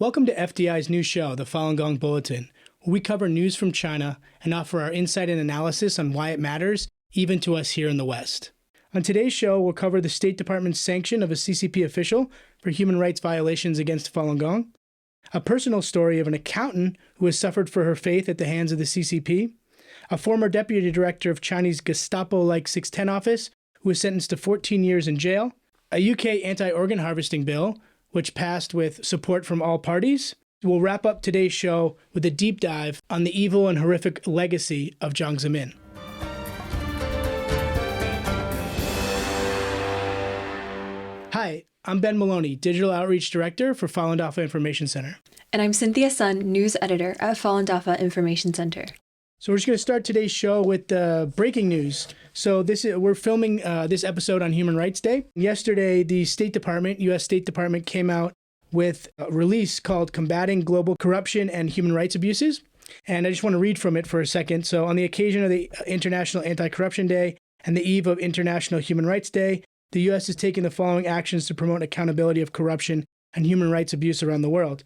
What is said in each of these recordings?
Welcome to FDI's new show, the Falun Gong Bulletin, where we cover news from China and offer our insight and analysis on why it matters, even to us here in the West. On today's show, we'll cover the State Department's sanction of a CCP official for human rights violations against Falun Gong, a personal story of an accountant who has suffered for her faith at the hands of the CCP, a former deputy director of Chinese Gestapo-like 610 office who was sentenced to 14 years in jail, a UK anti-organ harvesting bill, which passed with support from all parties. We'll wrap up today's show with a deep dive on the evil and horrific legacy of Jiang Zemin. Hi, I'm Ben Maloney, Digital Outreach Director for Falun Dafa Information Center. And I'm Cynthia Sun, News Editor at Falun Dafa Information Center. So we're just going to start today's show with breaking news. So we're filming this episode on Human Rights Day. Yesterday, the State Department, U.S. State Department, came out with a release called Combating Global Corruption and Human Rights Abuses. And I just want to read from it for a second. So on the occasion of the International Anti-Corruption Day and the eve of International Human Rights Day, the U.S. has taken the following actions to promote accountability of corruption and human rights abuse around the world.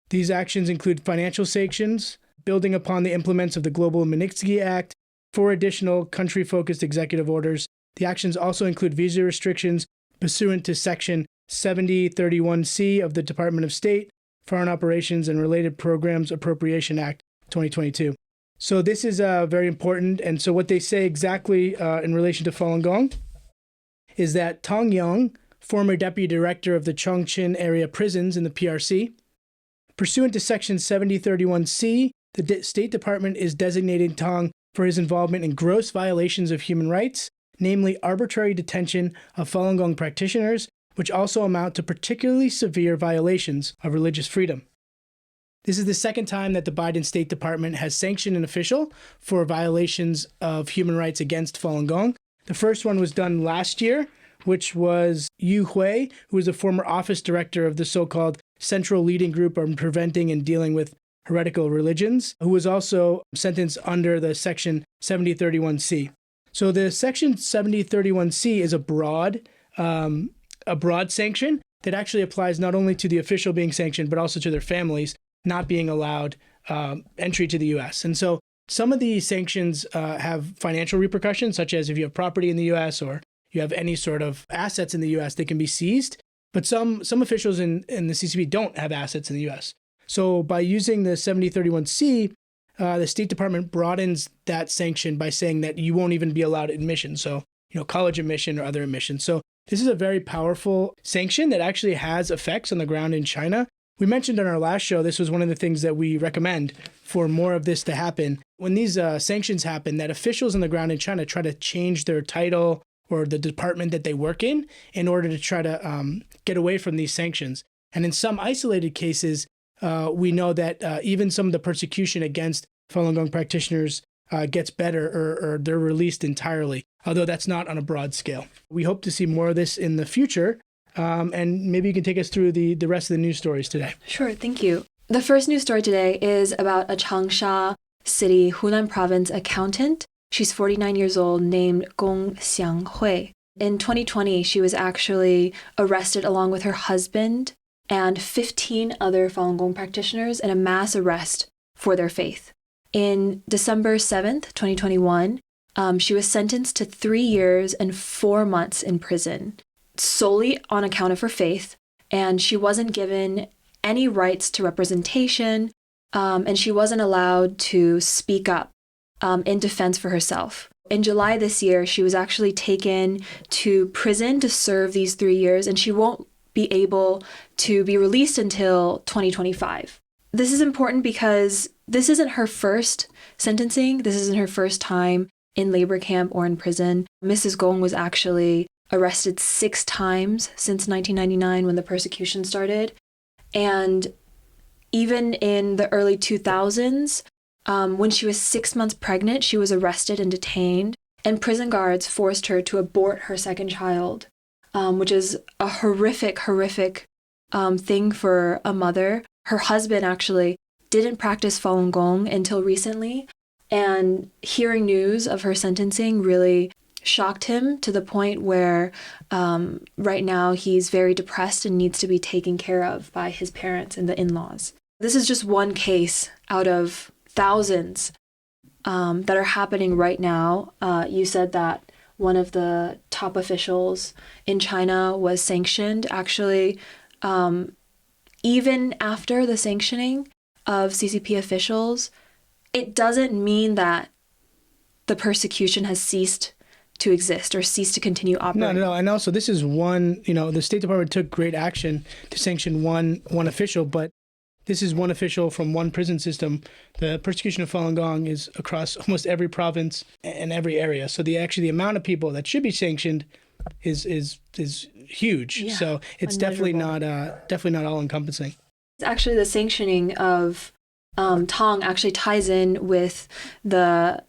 These actions include financial sanctions, building upon the implements of the Global Magnitsky Act, 4 additional country-focused executive orders. The actions also include visa restrictions pursuant to Section 7031C of the Department of State, Foreign Operations and Related Programs Appropriation Act 2022. So this is very important. And so what they say exactly in relation to Falun Gong is that Tong Yang, former deputy director of the Chongqing area prisons in the PRC, pursuant to Section 7031C, the State Department is designating Tong for his involvement in gross violations of human rights, namely arbitrary detention of Falun Gong practitioners, which also amount to particularly severe violations of religious freedom. This is the second time that the Biden State Department has sanctioned an official for violations of human rights against Falun Gong. The first one was done last year, which was Yu Hui, who was a former office director of the so-called Central Leading Group on Preventing and Dealing with Heretical Religions, who was also sentenced under the Section 7031C. So the Section 7031C is a broad sanction that actually applies not only to the official being sanctioned, but also to their families not being allowed entry to the U.S. And so some of these sanctions have financial repercussions, such as if you have property in the U.S. or you have any sort of assets in the U.S., they can be seized. But some officials in the CCP don't have assets in the U.S. So by using the 7031C, the State Department broadens that sanction by saying that you won't even be allowed admission. So, college admission or other admission. So this is a very powerful sanction that actually has effects on the ground in China. We mentioned on our last show, this was one of the things that we recommend for more of this to happen. When these sanctions happen, that officials on the ground in China try to change their title or the department that they work in order to try to get away from these sanctions. And in some isolated cases, we know that even some of the persecution against Falun Gong practitioners gets better or they're released entirely, although that's not on a broad scale. We hope to see more of this in the future, and maybe you can take us through the rest of the news stories today. Sure, thank you. The first news story today is about a Changsha City, Hunan province accountant. She's 49 years old, named Gong Xianghui. In 2020, she was actually arrested along with her husband and 15 other Falun Gong practitioners in a mass arrest for their faith. In December 7th, 2021, she was sentenced to 3 years and 4 months in prison, solely on account of her faith, and she wasn't given any rights to representation, and she wasn't allowed to speak up in defense for herself. In July this year, she was actually taken to prison to serve these 3 years, and she won't be able to be released until 2025. This is important because this isn't her first sentencing. This isn't her first time in labor camp or in prison. Mrs. Gong was actually arrested 6 times since 1999 when the persecution started. And even in the early 2000s, when she was 6 months pregnant, she was arrested and detained, and prison guards forced her to abort her second child, which is a horrific thing for a mother. Her husband actually didn't practice Falun Gong until recently, and hearing news of her sentencing really shocked him to the point where right now he's very depressed and needs to be taken care of by his parents and the in-laws. This is just one case out of thousands that are happening right now. You said that one of the top officials in China was sanctioned. Actually, even after the sanctioning of CCP officials, it doesn't mean that the persecution has ceased to exist or ceased to continue operating. No. And also, this is one, the State Department took great action to sanction one official, but this is one official from one prison system. The persecution of Falun Gong is across almost every province and every area. So the amount of people that should be sanctioned is huge. Yeah, so it's definitely not all encompassing. Actually, the sanctioning of Tong actually ties in with the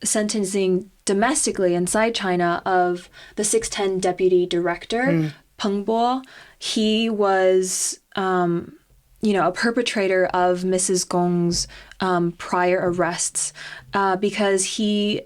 sentencing domestically inside China of the 610 deputy director, Peng Bo. He was a perpetrator of Mrs. Gong's prior arrests because he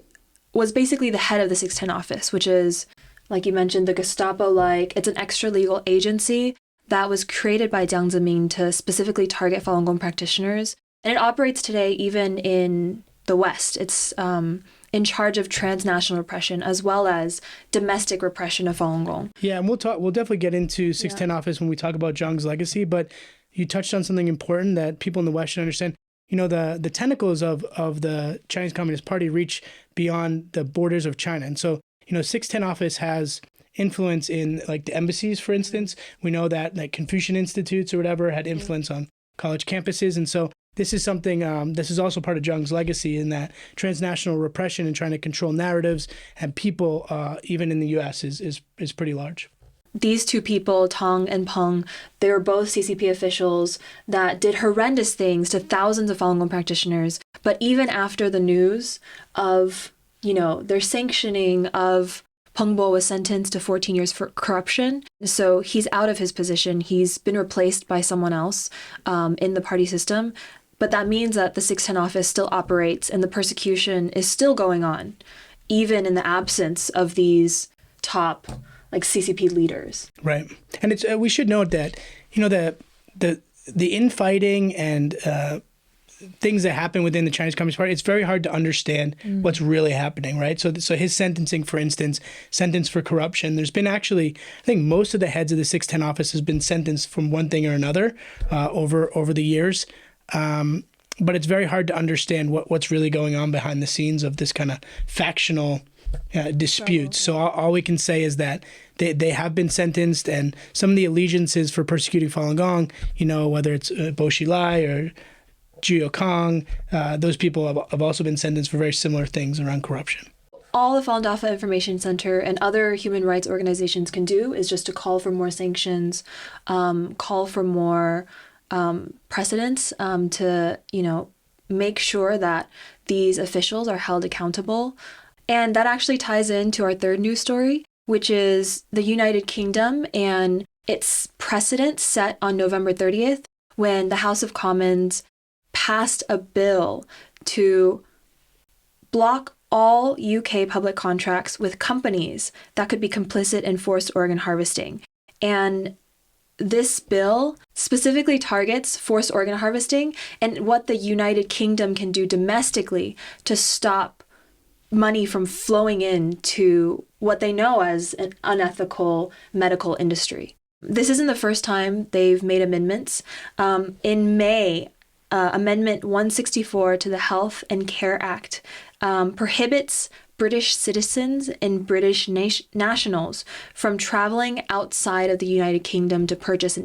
was basically the head of the 610 office, which is, like you mentioned, the Gestapo-like. It's an extra-legal agency that was created by Jiang Zemin to specifically target Falun Gong practitioners. And it operates today even in the West. It's in charge of transnational repression as well as domestic repression of Falun Gong. Yeah, and we'll definitely get into 610 office when we talk about Jiang's legacy, but you touched on something important that people in the West should understand. The tentacles of the Chinese Communist Party reach beyond the borders of China. And so, 610 office has influence in like the embassies, for instance. We know that like Confucian institutes or whatever had influence on college campuses. And so this is something, this is also part of Jiang's legacy in that transnational repression and trying to control narratives and people, even in the U.S., is pretty large. These two people, Tong and Peng, they were both CCP officials that did horrendous things to thousands of Falun Gong practitioners. But even after the news of, their sanctioning of Peng Bo was sentenced to 14 years for corruption. So he's out of his position. He's been replaced by someone else in the party system. But that means that the 610 office still operates and the persecution is still going on, even in the absence of these top CCP leaders. Right. And it's we should note that, the infighting and things that happen within the Chinese Communist Party, it's very hard to understand what's really happening, right? So his sentencing, for instance, sentence for corruption, there's been actually, I think most of the heads of the 610 office has been sentenced from one thing or another over the years. But it's very hard to understand what's really going on behind the scenes of this kind of factional disputes. So all we can say is that they have been sentenced, and some of the allegiances for persecuting Falun Gong, whether it's Bo Xilai or Jiu Kang, those people have also been sentenced for very similar things around corruption. All the Falun Dafa Information Center and other human rights organizations can do is just to call for more sanctions, call for more precedents to, make sure that these officials are held accountable. And that actually ties into our third news story, which is the United Kingdom and its precedent set on November 30th when the House of Commons passed a bill to block all UK public contracts with companies that could be complicit in forced organ harvesting. And this bill specifically targets forced organ harvesting and what the United Kingdom can do domestically to stop money from flowing into what they know as an unethical medical industry. This isn't the first time they've made amendments. In May, Amendment 164 to the Health and Care Act prohibits British citizens and British nationals from traveling outside of the United Kingdom to purchase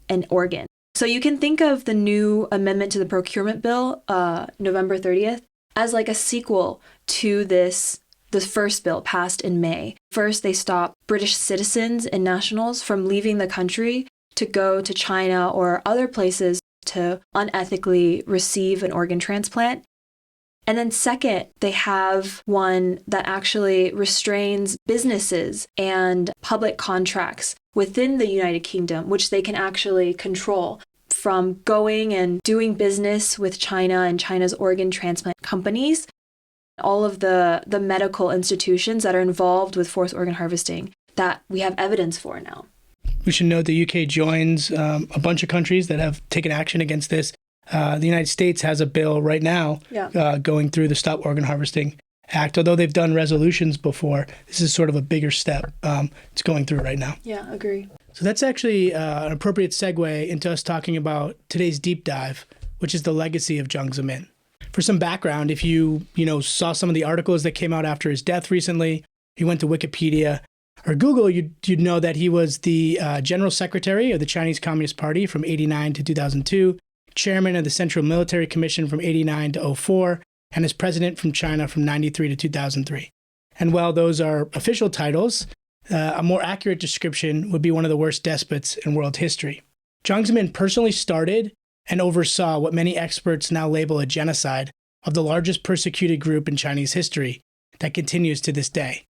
an organ. So you can think of the new amendment to the procurement bill, November 30th, as like a sequel to this first bill passed in May. First, they stopped British citizens and nationals from leaving the country to go to China or other places to unethically receive an organ transplant. And then second, they have one that actually restrains businesses and public contracts within the United Kingdom, which they can actually control from going and doing business with China and China's organ transplant companies. all of the medical institutions that are involved with forced organ harvesting that we have evidence for now. We should note the UK joins a bunch of countries that have taken action against this. The United States has a bill right now going through the Stop Organ Harvesting Act. Although they've done resolutions before, this is sort of a bigger step. It's going through right now. Yeah, agree. So that's actually an appropriate segue into us talking about today's deep dive, which is the legacy of Jiang Zemin. For some background, if you saw some of the articles that came out after his death recently, you went to Wikipedia or Google, you'd know that he was the General Secretary of the Chinese Communist Party from 1989 to 2002, Chairman of the Central Military Commission from 1989 to 2004, and as President from China from 1993 to 2003. And while those are official titles, a more accurate description would be one of the worst despots in world history. Jiang Zemin personally started and oversaw what many experts now label a genocide of the largest persecuted group in Chinese history that continues to this day.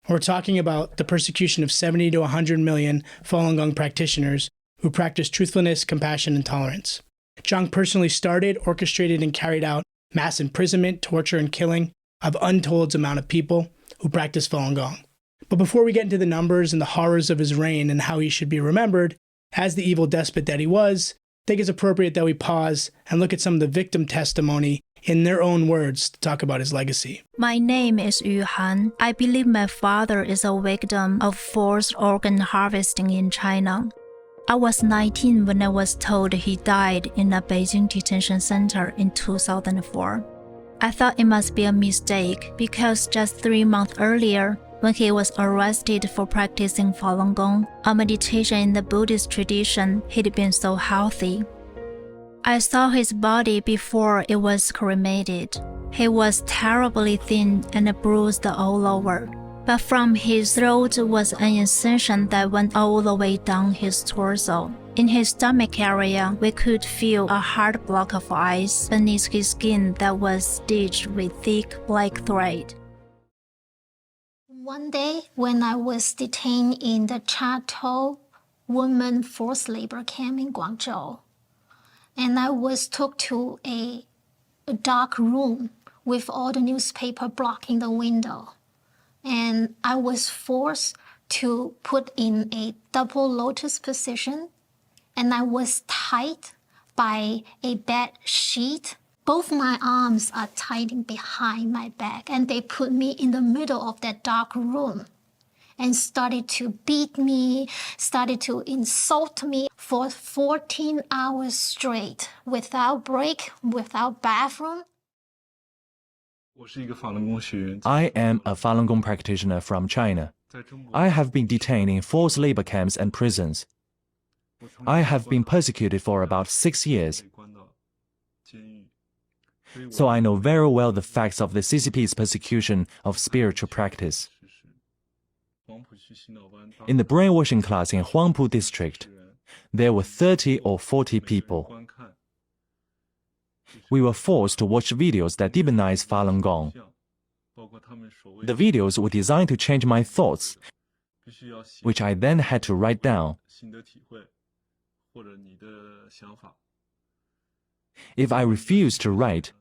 We're talking about the persecution of 70 to 100 million Falun Gong practitioners who practice truthfulness, compassion, and tolerance. Jiang personally started, orchestrated, and carried out mass imprisonment, torture, and killing of untold amount of people who practice Falun Gong. But before we get into the numbers and the horrors of his reign and how he should be remembered as the evil despot that he was, I think it's appropriate that we pause and look at some of the victim testimony in their own words to talk about his legacy. My name is Yuhan. I believe my father is a victim of forced organ harvesting in China. I was 19 when I was told he died in a Beijing detention center in 2004. I thought it must be a mistake because just 3 months earlier, when he was arrested for practicing Falun Gong, a meditation in the Buddhist tradition, he'd been so healthy. I saw his body before it was cremated. He was terribly thin and bruised all over, but from his throat was an incision that went all the way down his torso. In his stomach area, we could feel a hard block of ice beneath his skin that was stitched with thick black thread. One day, when I was detained in the Chateau women forced labor camp in Guangzhou, and I was took to a dark room with all the newspaper blocking the window, and I was forced to put in a double lotus position, and I was tied by a bed sheet. Both my arms are tied behind my back, and they put me in the middle of that dark room and started to beat me, started to insult me for 14 hours straight, without break, without bathroom. I am a Falun Gong practitioner from China. I have been detained in forced labor camps and prisons. I have been persecuted for about 6 years. So I know very well the facts of the CCP's persecution of spiritual practice. In the brainwashing class in Huangpu district, there were 30 or 40 people. We were forced to watch videos that demonize Falun Gong. The videos were designed to change my thoughts, which I then had to write down. If I refused to write,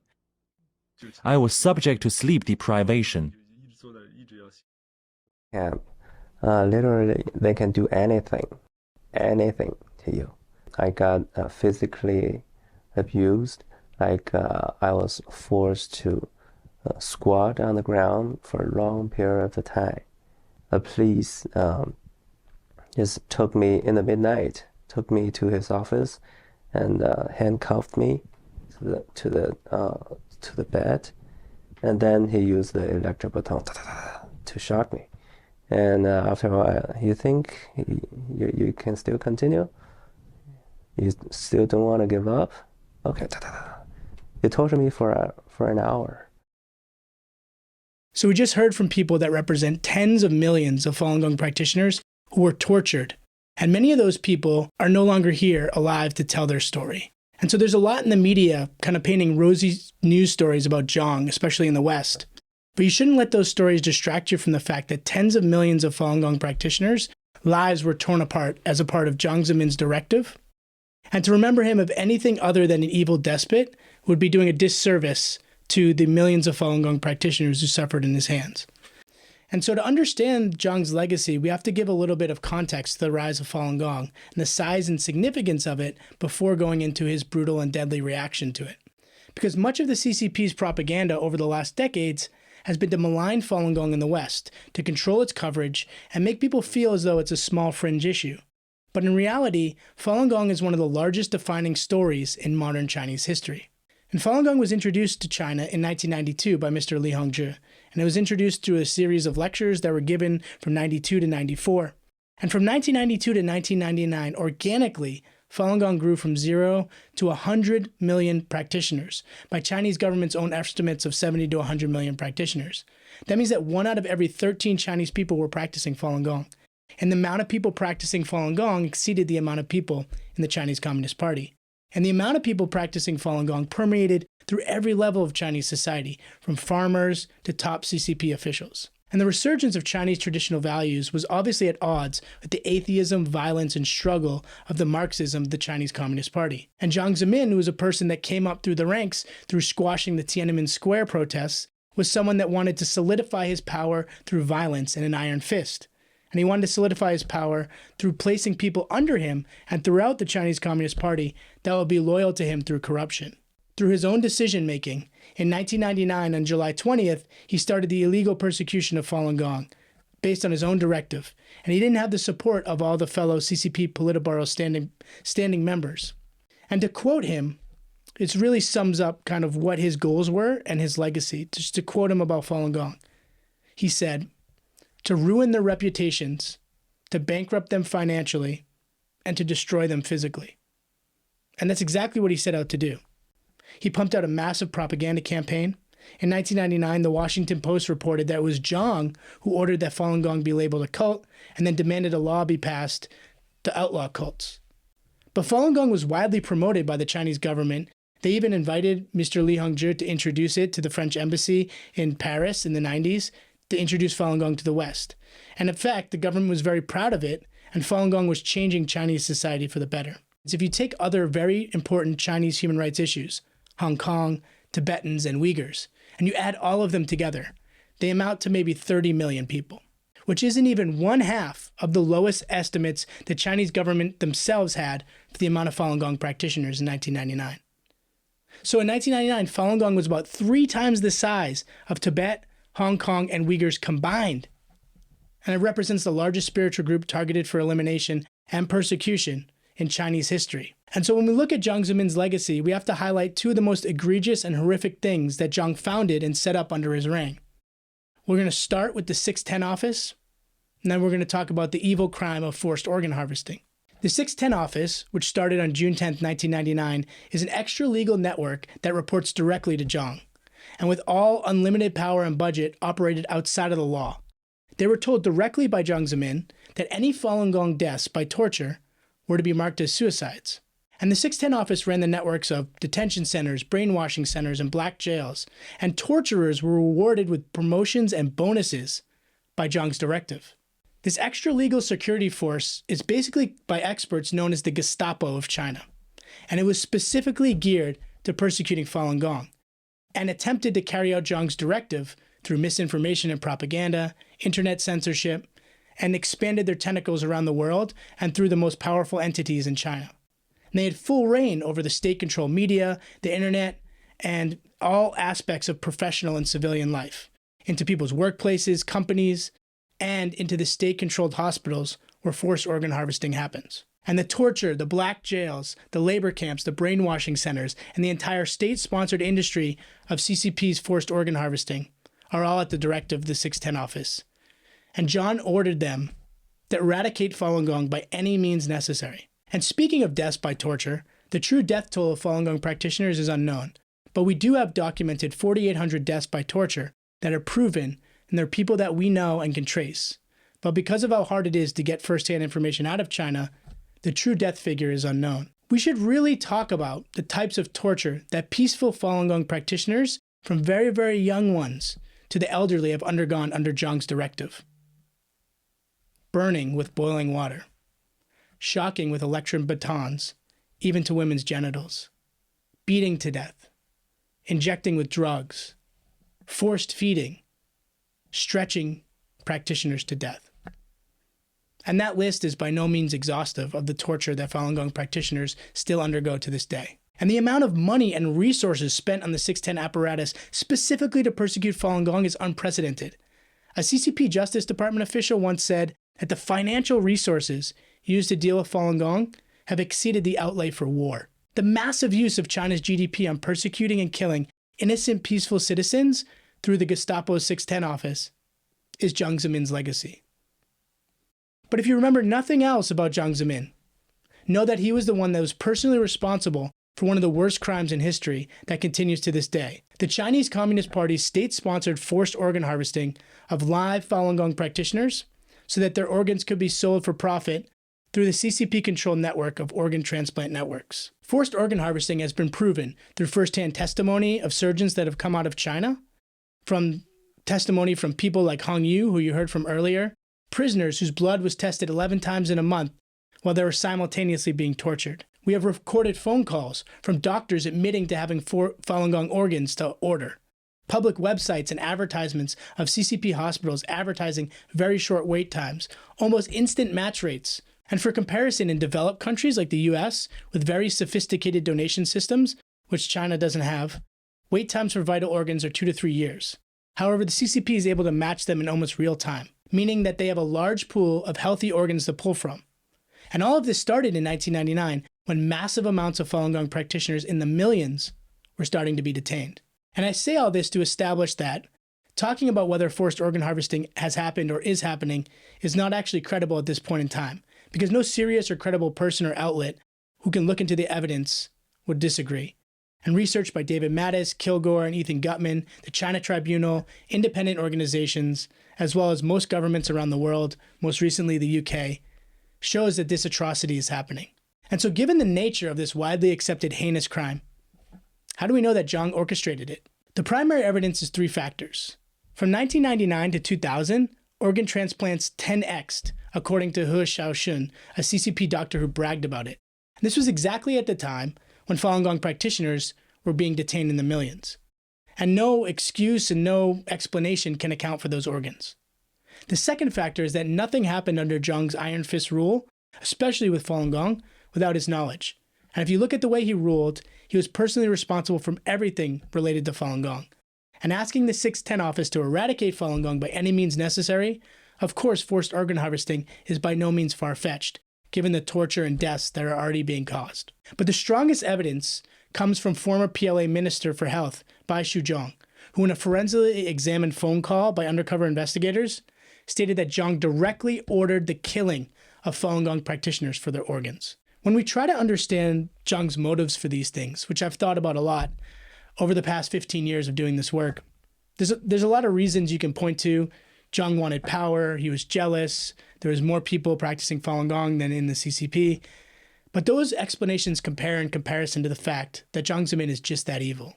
I was subject to sleep deprivation. Literally, they can do anything to you. I got physically abused. I was forced to squat on the ground for a long period of time. The police just took me in the midnight, took me to his office, and handcuffed me to the bed, and then he used the electric baton to shock me. And after a while, you think you can still continue? You still don't want to give up? Okay. They tortured me for an hour. So we just heard from people that represent tens of millions of Falun Gong practitioners who were tortured. And many of those people are no longer here alive to tell their story. And so there's a lot in the media kind of painting rosy news stories about Jiang, especially in the West. But you shouldn't let those stories distract you from the fact that tens of millions of Falun Gong practitioners' lives were torn apart as a part of Jiang Zemin's directive. And to remember him of anything other than an evil despot would be doing a disservice to the millions of Falun Gong practitioners who suffered in his hands. And so to understand Jiang's legacy, we have to give a little bit of context to the rise of Falun Gong and the size and significance of it before going into his brutal and deadly reaction to it. Because much of the CCP's propaganda over the last decades has been to malign Falun Gong in the West, to control its coverage, and make people feel as though it's a small fringe issue. But in reality, Falun Gong is one of the largest defining stories in modern Chinese history. And Falun Gong was introduced to China in 1992 by Mr. Li Hongzhi, and it was introduced through a series of lectures that were given from 92 to 94. And from 1992 to 1999, organically, Falun Gong grew from 0 to 100 million practitioners, by Chinese government's own estimates of 70 to 100 million practitioners. That means that 1 out of every 13 Chinese people were practicing Falun Gong. And the amount of people practicing Falun Gong exceeded the amount of people in the Chinese Communist Party. And the amount of people practicing Falun Gong permeated through every level of Chinese society, from farmers to top CCP officials. And the resurgence of Chinese traditional values was obviously at odds with the atheism, violence, and struggle of the Marxism of the Chinese Communist Party. And Jiang Zemin, who was a person that came up through the ranks through squashing the Tiananmen Square protests, was someone that wanted to solidify his power through violence and an iron fist. And he wanted to solidify his power through placing people under him and throughout the Chinese Communist Party that would be loyal to him through corruption. Through his own decision-making, in 1999, on July 20th, he started the illegal persecution of Falun Gong, based on his own directive, and he didn't have the support of all the fellow CCP Politburo standing members. And to quote him, it really sums up kind of what his goals were and his legacy. Just to quote him about Falun Gong, he said, "To ruin their reputations, to bankrupt them financially, and to destroy them physically." And that's exactly what he set out to do. He pumped out a massive propaganda campaign. In 1999, the Washington Post reported that it was Jiang who ordered that Falun Gong be labeled a cult and then demanded a law be passed to outlaw cults. But Falun Gong was widely promoted by the Chinese government. They even invited Mr. Li Hongzhi to introduce it to the French embassy in Paris in the 90s to introduce Falun Gong to the West. And in fact, the government was very proud of it, and Falun Gong was changing Chinese society for the better. So if you take other very important Chinese human rights issues, Hong Kong, Tibetans, and Uyghurs, and you add all of them together, they amount to maybe 30 million people, which isn't even 1/2 of the lowest estimates the Chinese government themselves had for the amount of Falun Gong practitioners in 1999. So in 1999, Falun Gong was about 3 times the size of Tibet, Hong Kong, and Uyghurs combined. And it represents the largest spiritual group targeted for elimination and persecution in Chinese history. And so when we look at Jiang Zemin's legacy, we have to highlight 2 of the most egregious and horrific things that Jiang founded and set up under his reign. We're going to start with the 610 office, and then we're going to talk about the evil crime of forced organ harvesting. The 610 office, which started on June 10, 1999, is an extra-legal network that reports directly to Jiang, and with all unlimited power and budget operated outside of the law. They were told directly by Jiang Zemin that any Falun Gong deaths by torture were to be marked as suicides. And the 610 office ran the networks of detention centers, brainwashing centers, and black jails, and torturers were rewarded with promotions and bonuses by Jiang's directive. This extra-legal security force is basically by experts known as the Gestapo of China, and it was specifically geared to persecuting Falun Gong, and attempted to carry out Jiang's directive through misinformation and propaganda, internet censorship, and expanded their tentacles around the world and through the most powerful entities in China. And they had full reign over the state-controlled media, the internet, and all aspects of professional and civilian life, into people's workplaces, companies, and into the state-controlled hospitals where forced organ harvesting happens. And the torture, the black jails, the labor camps, the brainwashing centers, and the entire state-sponsored industry of CCP's forced organ harvesting are all at the directive of the 610 office. And John ordered them to eradicate Falun Gong by any means necessary. And speaking of deaths by torture, the true death toll of Falun Gong practitioners is unknown, but we do have documented 4,800 deaths by torture that are proven, and they're people that we know and can trace. But because of how hard it is to get first-hand information out of China, the true death figure is unknown. We should really talk about the types of torture that peaceful Falun Gong practitioners, from very, very young ones to the elderly, have undergone under Jiang's directive. Burning with boiling water. Shocking with electric batons, even to women's genitals. Beating to death. injecting with drugs, forced feeding, stretching practitioners to death. And that list is by no means exhaustive of the torture that Falun Gong practitioners still undergo to this day. And the amount of money and resources spent on the 610 apparatus specifically to persecute Falun Gong is unprecedented. A CCP Justice Department official once said that the financial resources used to deal with Falun Gong have exceeded the outlay for war. The massive use of China's GDP on persecuting and killing innocent, peaceful citizens through the Gestapo's 610 office is Jiang Zemin's legacy. But if you remember nothing else about Jiang Zemin, know that he was the one that was personally responsible for one of the worst crimes in history that continues to this day. The Chinese Communist Party's state-sponsored forced organ harvesting of live Falun Gong practitioners so that their organs could be sold for profit through the CCP-controlled network of organ transplant networks. Forced organ harvesting has been proven through first-hand testimony of surgeons that have come out of China, from testimony from people like Hong Yu, who you heard from earlier, prisoners whose blood was tested 11 times in a month while they were simultaneously being tortured. We have recorded phone calls from doctors admitting to having Falun Gong organs to order. Public websites and advertisements of CCP hospitals advertising very short wait times, almost instant match rates. And for comparison, in developed countries like the US, with very sophisticated donation systems, which China doesn't have, wait times for vital organs are 2 to 3 years. However, the CCP is able to match them in almost real time, meaning that they have a large pool of healthy organs to pull from. And all of this started in 1999, when massive amounts of Falun Gong practitioners in the millions were starting to be detained. And I say all this to establish that talking about whether forced organ harvesting has happened or is happening is not actually credible at this point in time, because no serious or credible person or outlet who can look into the evidence would disagree. And research by David Mattis, Kilgore, and Ethan Gutman, the China Tribunal, independent organizations, as well as most governments around the world, most recently the UK, shows that this atrocity is happening. And so given the nature of this widely accepted heinous crime, how do we know that Jiang orchestrated it? The primary evidence is 3 factors. From 1999 to 2000, organ transplants 10x'd, according to He Xiaoxun, a CCP doctor who bragged about it. And this was exactly at the time when Falun Gong practitioners were being detained in the millions. And no excuse and no explanation can account for those organs. The second factor is that nothing happened under Jiang's iron fist rule, especially with Falun Gong, without his knowledge. And if you look at the way he ruled, he was personally responsible for everything related to Falun Gong. And asking the 610 office to eradicate Falun Gong by any means necessary, of course forced organ harvesting is by no means far-fetched, given the torture and deaths that are already being caused. But the strongest evidence comes from former PLA Minister for Health, Bai Shuzhong, who in a forensically examined phone call by undercover investigators, stated that Jiang directly ordered the killing of Falun Gong practitioners for their organs. When we try to understand Jiang's motives for these things, which I've thought about a lot over the past 15 years of doing this work, there's a lot of reasons you can point to. Jiang wanted power, he was jealous, there was more people practicing Falun Gong than in the CCP. But those explanations compare in comparison to the fact that Jiang Zemin is just that evil.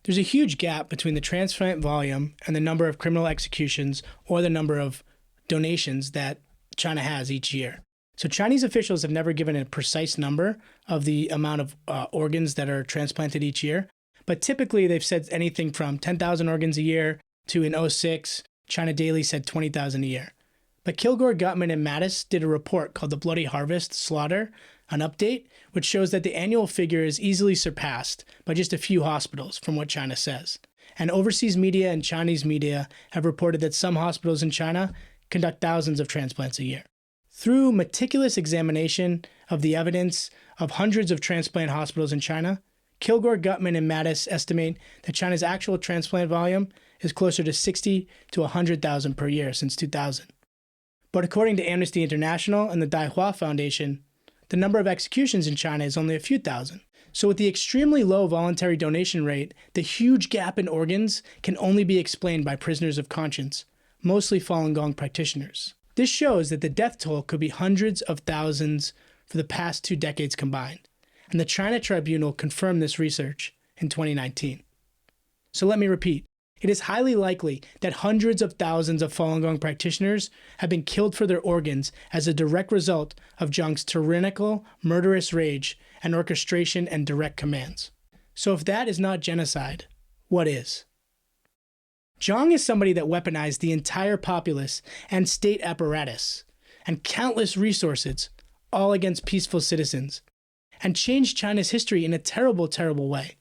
There's a huge gap between the transplant volume and the number of criminal executions or the number of donations that China has each year. So Chinese officials have never given a precise number of the amount of organs that are transplanted each year. But typically they've said anything from 10,000 organs a year to in 2006, China Daily said 20,000 a year. But Kilgore, Gutman, and Mattis did a report called The Bloody Harvest Slaughter, an update, which shows that the annual figure is easily surpassed by just a few hospitals from what China says. And overseas media and Chinese media have reported that some hospitals in China conduct thousands of transplants a year. Through meticulous examination of the evidence of hundreds of transplant hospitals in China, Kilgore, Gutman, and Mattis estimate that China's actual transplant volume is closer to 60 to 100,000 per year since 2000. But according to Amnesty International and the Daihua Foundation, the number of executions in China is only a few thousand. So with the extremely low voluntary donation rate, the huge gap in organs can only be explained by prisoners of conscience, mostly Falun Gong practitioners. This shows that the death toll could be hundreds of thousands for the past 2 decades combined. And the China Tribunal confirmed this research in 2019. So let me repeat. It is highly likely that hundreds of thousands of Falun Gong practitioners have been killed for their organs as a direct result of Jiang's tyrannical, murderous rage and orchestration and direct commands. So if that is not genocide, what is? Jiang is somebody that weaponized the entire populace and state apparatus and countless resources, all against peaceful citizens, and changed China's history in a terrible, terrible way.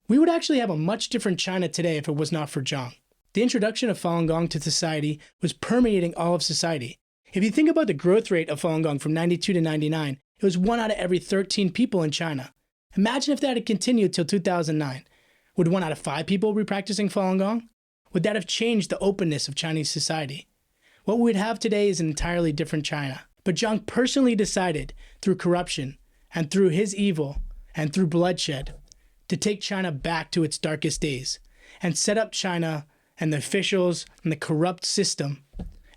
We would actually have a much different China today if it was not for Jiang. The introduction of Falun Gong to society was permeating all of society. If you think about the growth rate of Falun Gong from 92 to 99, it was 1 out of every 13 people in China. Imagine if that had continued till 2009. Would 1 out of 5 people be practicing Falun Gong? Would that have changed the openness of Chinese society? What we'd have today is an entirely different China. But Jiang personally decided, through corruption, and through his evil, and through bloodshed, to take China back to its darkest days, and set up China and the officials and the corrupt system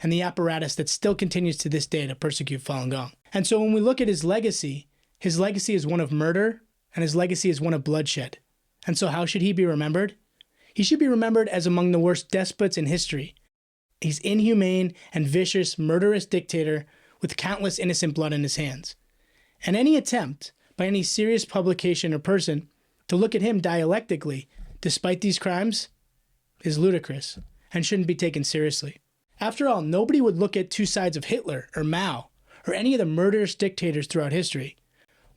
and the apparatus that still continues to this day to persecute Falun Gong. And so when we look at his legacy is one of murder, and his legacy is one of bloodshed. And so how should he be remembered? He should be remembered as among the worst despots in history. He's inhumane and vicious, murderous dictator with countless innocent blood in his hands. And any attempt by any serious publication or person to look at him dialectically, despite these crimes, is ludicrous and shouldn't be taken seriously. After all, nobody would look at two sides of Hitler or Mao or any of the murderous dictators throughout history.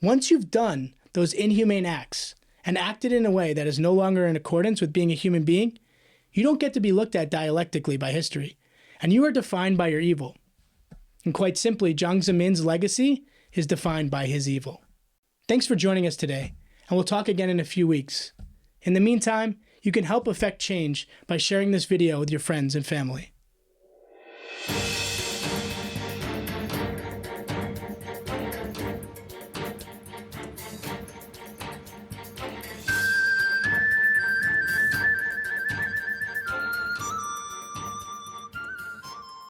Once you've done those inhumane acts and acted in a way that is no longer in accordance with being a human being, you don't get to be looked at dialectically by history, and you are defined by your evil. And quite simply, Jiang Zemin's legacy is defined by his evil. Thanks for joining us today, and we'll talk again in a few weeks. In the meantime, you can help affect change by sharing this video with your friends and family.